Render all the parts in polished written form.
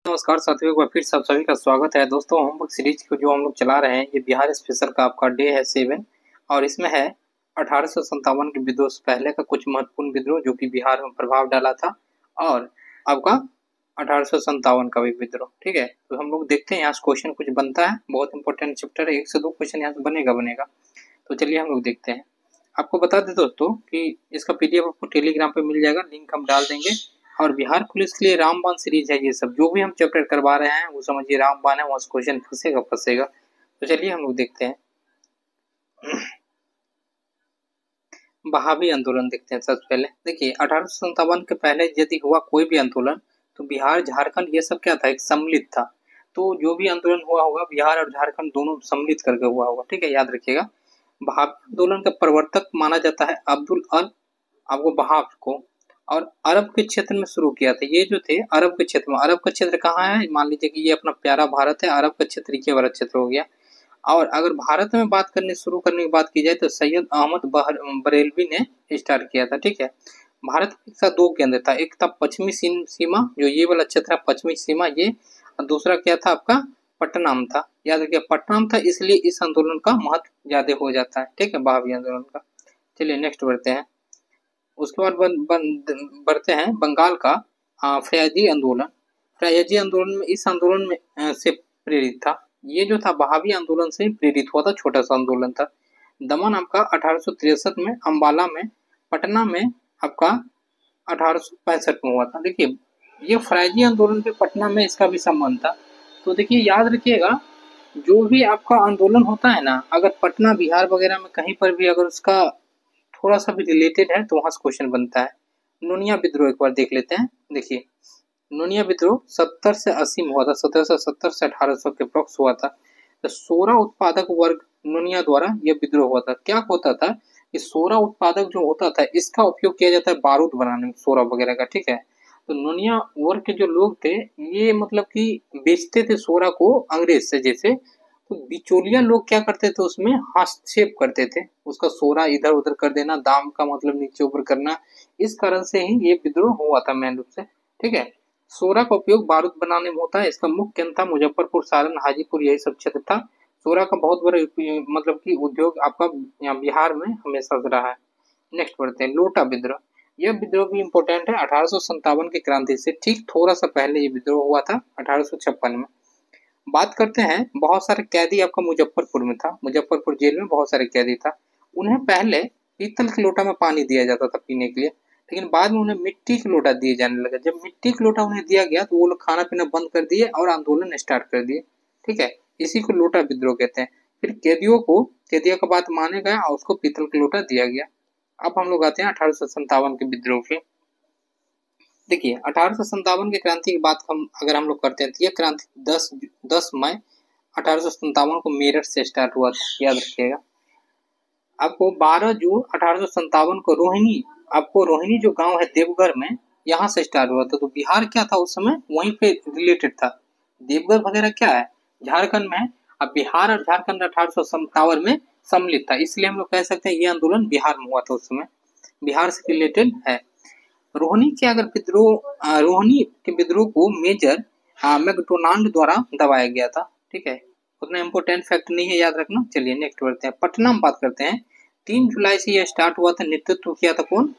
नमस्कार साथियों, एक बार फिर सब सभी का स्वागत है। दोस्तों, होमवर्क सीरीज को जो हम लोग चला रहे हैं, ये बिहार स्पेशल का आपका डे है 7 और इसमें है 1857 के विद्रोह से पहले का कुछ महत्वपूर्ण विद्रोह जो कि बिहार में प्रभाव डाला था और आपका 1857 का भी विद्रोह। ठीक है, तो हम लोग देखते हैं यहाँ से क्वेश्चन कुछ बनता है। बहुत इंपॉर्टेंट चैप्टर है, 1 से 2 क्वेश्चन यहाँ से बनेगा। तो चलिए हम लोग देखते हैं। आपको बता दें दोस्तों कि इसका पीडीएफ आपको टेलीग्राम पे मिल जाएगा, लिंक हम डाल देंगे। और बिहार पुलिस के लिए रामबाण सीरीज है ये सब, जो भी हम चैप्टर करवा रहे हैं वो समझिए रामबाण है, वहां से क्वेश्चन फंसेगा। तो चलिए हम लोग देखते हैं। बहावी आंदोलन देखते हैं सबसे पहले। देखिए 1857 के पहले यदि हुआ कोई भी आंदोलन तो बिहार झारखंड ये सब क्या था, एक सम्मिलित था। तो जो भी आंदोलन हुआ होगा बिहार और झारखंड दोनों सम्मिलित करके हुआ होगा। ठीक है, याद रखिएगा। बहावी आंदोलन का प्रवर्तक माना जाता है अब्दुल अल आपको बहाव को, और अरब के क्षेत्र में शुरू किया था। ये जो थे अरब के क्षेत्र में, अरब का क्षेत्र कहाँ है, मान लीजिए कि ये अपना प्यारा भारत है, अरब का क्षेत्र ये वाला क्षेत्र हो गया। और अगर भारत में बात शुरू करने की बात की जाए तो सैयद अहमद बरेलवी ने स्टार्ट किया था। ठीक है, भारत का 2 केंद्र था, एक था पश्चिमी सीमा जो ये वाला क्षेत्र है, पश्चिमी सीमा ये, और दूसरा क्या था आपका पटनाम था। याद रखिए पटनाम था, इसलिए इस आंदोलन का महत्व ज्यादा हो जाता है। ठीक है, बहावी आंदोलन का। चलिए नेक्स्ट बढ़ते हैं। उसके बाद बढ़ते हैं बंगाल का फयाजी आंदोलन। फयाजी आंदोलन में, इस आंदोलन में से प्रेरित था। ये जो था बहावी आंदोलन से प्रेरित हुआ था, छोटा सा आंदोलन था। दमन आपका 1863 में, अम्बाला में, पटना में आपका 1865 में हुआ था। देखिए ये फयाजी आंदोलन पे पटना में इसका भी संबंध था। तो देखिए याद रखिएगा, जो भी आपका आंदोलन होता है ना, अगर पटना बिहार वगैरह में कहीं पर भी अगर उसका थोड़ा सा भी रिलेटेड है तो वहां से क्वेश्चन बनता है। नोनिया विद्रोह एक बार देख लेते हैं। देखिए नोनिया विद्रोह 70 से 80 में हुआ था, 1770 से 1800 के अप्रोक्स हुआ था। तो सोरा उत्पादक वर्ग नोनिया द्वारा यह विद्रोह हुआ था। क्या होता था कि सोरा उत्पादक जो होता था इसका उपयोग किया जाता है बारूद बनाने में, सोरा वगैरह का। ठीक है, तो नोनिया वर्ग के जो लोग थे ये मतलब कि बेचते थे सोरा को अंग्रेज से। जैसे तो बिचौलिया लोग क्या करते थे, उसमें हस्तक्षेप करते थे, उसका सोरा इधर उधर कर देना, दाम का मतलब नीचे ऊपर करना। इस कारण से ही ये विद्रोह हुआ था मेन रूप से। ठीक है, सोरा का उपयोग बारूद बनाने में होता है। इसका मुख्य केंद्र था मुजफ्फरपुर, सारण, हाजीपुर, यही सब क्षेत्र था। सोरा का बहुत बड़ा मतलब कि उद्योग आपका यहाँ बिहार में हमेशा से रहा है। नेक्स्ट बढ़ते हैं लोटा विद्रोह। यह विद्रोह भी इंपॉर्टेंट है। 1857 की क्रांति से ठीक थोड़ा सा पहले ये विद्रोह हुआ था, 1856 में। बात करते हैं, बहुत सारे कैदी आपका मुजफ्फरपुर में था, मुजफ्फरपुर जेल में बहुत सारे कैदी था। उन्हें पहले पीतल के लोटा में पानी दिया जाता था पीने के लिए, लेकिन बाद में उन्हें मिट्टी के लोटा दिए जाने लगा। जब मिट्टी के लोटा उन्हें दिया गया तो वो लोग खाना पीना बंद कर दिए और आंदोलन स्टार्ट कर दिए। ठीक है, इसी को लोटा विद्रोह कहते हैं। फिर कैदियों का बात माने गया और उसको पीतल का लोटा दिया गया। अब हम लोग आते हैं 1857 के विद्रोह पे। देखिए 1857 की क्रांति की बात अगर हम लोग करते हैं तो यह क्रांति 10 मई 1857 को मेरठ से स्टार्ट हुआ था। याद रखिएगा। आपको 12 जून 1857 को रोहिणी जो गांव है देवघर में, यहाँ से स्टार्ट हुआ था। तो बिहार क्या था उस समय, वहीं पे रिलेटेड था। देवघर वगैरह क्या है, झारखंड में है। अब बिहार और झारखंड 1857 में सम्मिलित था, इसलिए हम लोग कह सकते हैं ये आंदोलन बिहार में हुआ था उस समय, बिहार से रिलेटेड है। रोहिणी के विद्रोह को मेजर मैकडोनाल्ड द्वारा दबाया गया था। ठीक है, उतना इंपोर्टेंट फैक्ट नहीं है, याद रखना। चलिए नेक्स्ट बढ़ते हैं। पटना में बात करते हैं। 3 जुलाई से यह स्टार्ट हुआ था। नेतृत्व किया था कौन,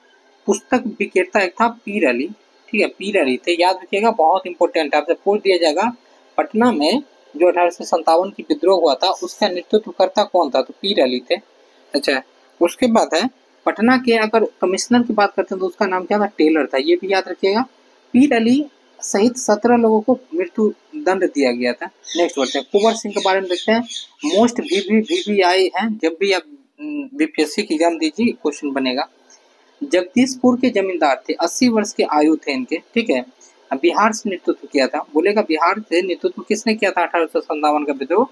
पुस्तक विक्रेता एक था पीर अली। ठीक है, पीर अली थे, याद रखिएगा, बहुत इंपॉर्टेंट आपसे पूछ दिया जाएगा। पटना में जो 1857 की विद्रोह हुआ था उसका नेतृत्व करता कौन था, तो पीर अली थे। अच्छा, उसके बाद है पटना के अगर कमिश्नर की बात करते हैं तो उसका नाम क्या था, टेलर था, ये भी याद रखिएगा। पीर अली सहित 17 लोगों को मृत्यु दंड दिया गया था। नेक्स्ट बढ़ते हैं, कुंवर सिंह के बारे में देखते हैं। मोस्ट VVVI है, जब भी आप बीपीएससी की एग्जाम दीजिए क्वेश्चन बनेगा। जगदीशपुर के जमींदार थे, 80 वर्ष के आयु थे इनके। ठीक है, बिहार से नेतृत्व किया था, बोलेगा बिहार से नेतृत्व किसने किया था 1857 का विद्रोह,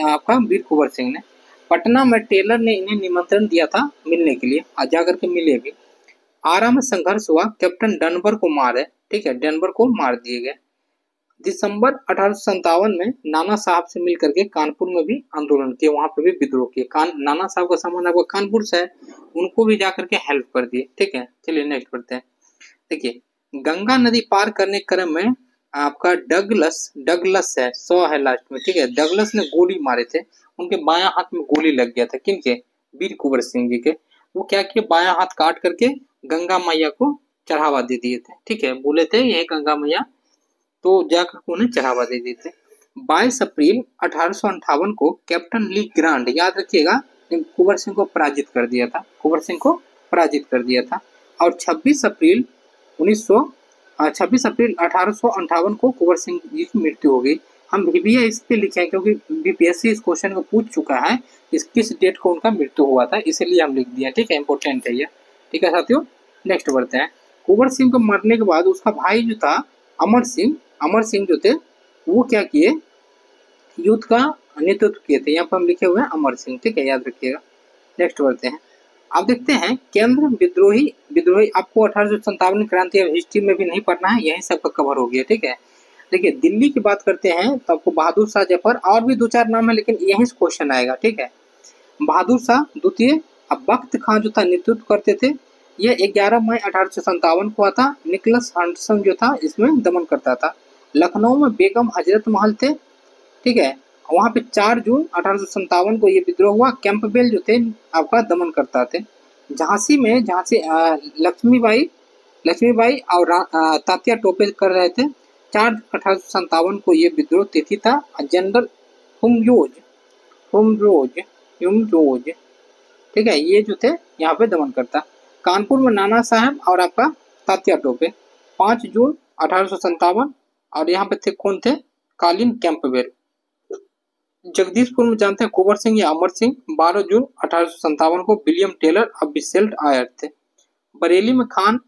आपका वीर कुंवर सिंह ने। पटना में टेलर ने इन्हें निमंत्रण दिया था मिलने के लिए, आज जाकर के मिले भी। आरा में संघर्ष हुआ, कैप्टन डनबर को मारे। ठीक है, डनबर को मार दिए गए। दिसंबर 1857 में नाना साहब से मिलकर के कानपुर में भी आंदोलन किए, वहां पर भी विद्रोह किए। नाना साहब का संबंध आपका कानपुर से है, उनको भी जाकर के हेल्प कर दिए। ठीक है, चलिए नेक्स्ट बढ़ते हैं। देखिए गंगा नदी पार करने क्रम में आपका डगलस, डगलस है, 100 है लास्ट में, ठीक है। डगलस ने गोली मारे थे, उनके बायां हाथ में गोली लग गया था, किनके? वीर कुंवर सिंह जी के। वो क्या किए, बायां हाथ काट करके गंगा मैया को चढ़ावा दे दिए थे, ठीक है। बोले थे ये गंगा मैया, तो जाकर उन्हें चढ़ावा दे दिए थे। 22 अप्रैल 1858 को कैप्टन ली ग्रांड, याद रखिएगा, कुंवर सिंह को पराजित कर दिया था, कुंवर सिंह को पराजित कर दिया था। और 26 अप्रैल 1858 को कुंवर सिंह जी की मृत्यु हो गई। हम भैया इस पे लिखे हैं क्योंकि बीपीएससी इस क्वेश्चन को पूछ चुका है, इस किस डेट को उनका मृत्यु हुआ था, इसलिए हम लिख दिए, ठीक है, इंपॉर्टेंट है ये, ठीक है साथियों। नेक्स्ट बढ़ते हैं। कुंवर सिंह को मरने के बाद उसका भाई जो था अमर सिंह, अमर सिंह जो थे वो क्या किए, युद्ध का नेतृत्व किए थे। यहाँ पर हम लिखे हुए हैं अमर सिंह, ठीक है, याद रखिएगा। नेक्स्ट बढ़ते हैं। अब देखते हैं केंद्र विद्रोही, विद्रोही आपको 1857 क्रांति हिस्ट्री में भी नहीं पढ़ना है, यही सबका कवर हो गया, ठीक है। देखिए दिल्ली की बात करते हैं तो आपको बहादुर शाह जफर, और भी 2-4 नाम है लेकिन यही से क्वेश्चन आएगा, ठीक है। बहादुर शाह द्वितीय, अब बख्त खां जो था नेतृत्व करते थे। यह 11 मई 1857 को आता। निकोलस हंटसन जो था इसमें दमन करता था। लखनऊ में बेगम हजरत महल थे, ठीक है। वहाँ पे 4 जून 1857 को ये विद्रोह हुआ। कैंपबेल जो थे आपका दमन करता थे। झांसी में, झांसी लक्ष्मीबाई, लक्ष्मीबाई और तात्या टोपे कर रहे थे। 4 1857 को ये विद्रोह तिथि था। जनरल हुमयोज, हुमरोज, हुमरोज, ठीक है, ये जो थे यहाँ पे दमन करता। कानपुर में नाना साहब और आपका तात्या टोपे, 5 जून 1857, और यहाँ पे थे कौन थे, कालिन कैंपबेल। जगदीशपुर में जानते हैं कुंवर सिंह या अमर सिंह, 12 जून 1857 को विलियम टेलर और बिसेल्ट आयर थे। बरेली में खान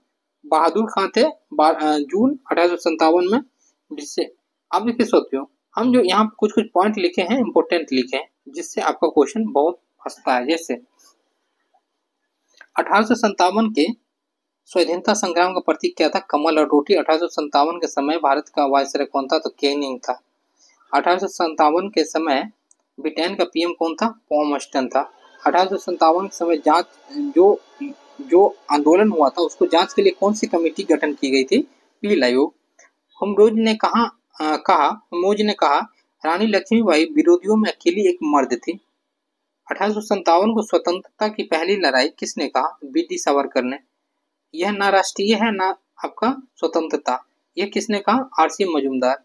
बहादुर खां थे, जून 1857 में, जिससे अब देखिए सोचियो, हम जो यहाँ कुछ कुछ पॉइंट लिखे हैं इंपोर्टेंट लिखे हैं, जिससे आपका क्वेश्चन बहुत फंसता है। जैसे 1857 के स्वाधीनता संग्राम का प्रतीक क्या था, कमल और रोटी। 1857 के समय भारत का वायसराय कौन था, तो केनिंग था। 1857 के समय ब्रिटेन का पीएम कौन था, पॉमस्टन था। 1857 के समय जांच, जो आंदोलन हुआ था उसको जांच के लिए कौन सी कमेटी गठन की गई थी, पील आयोग। हुमरोज ने कहा रानी लक्ष्मीबाई विरोधियों में अकेली एक मर्द थी। 1857 को स्वतंत्रता की पहली लड़ाई किसने कहा, बीडी सावरकर ने। यह ना राष्ट्रीय है ना आपका स्वतंत्रता, यह किसने कहा, आरसी मजूमदार।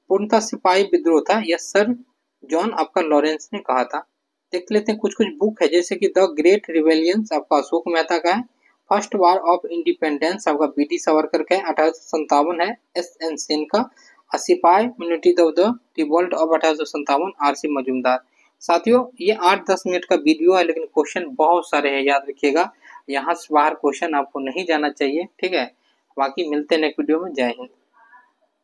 पूर्णतः सिपाही विद्रोह था, यह सर जॉन आपका लॉरेंस ने कहा था। देख लेते हैं कुछ कुछ बुक है, जैसे कि द ग्रेट रिवेलियंस आपका अशोक मेहता का है। फर्स्ट वार ऑफ इंडिपेंडेंस आपका बीडी सावरकर का है, 1857 है, एस एन सेन का। सिपाही military the revolt of 1857, RC Majumdar. साथियों ये 8-10 मिनट का वीडियो है लेकिन क्वेश्चन बहुत सारे हैं, याद रखिएगा, यहाँ से बाहर क्वेश्चन आपको नहीं जाना चाहिए, ठीक है। बाकी मिलते हैं नेक्स्ट वीडियो में। जय हिंद।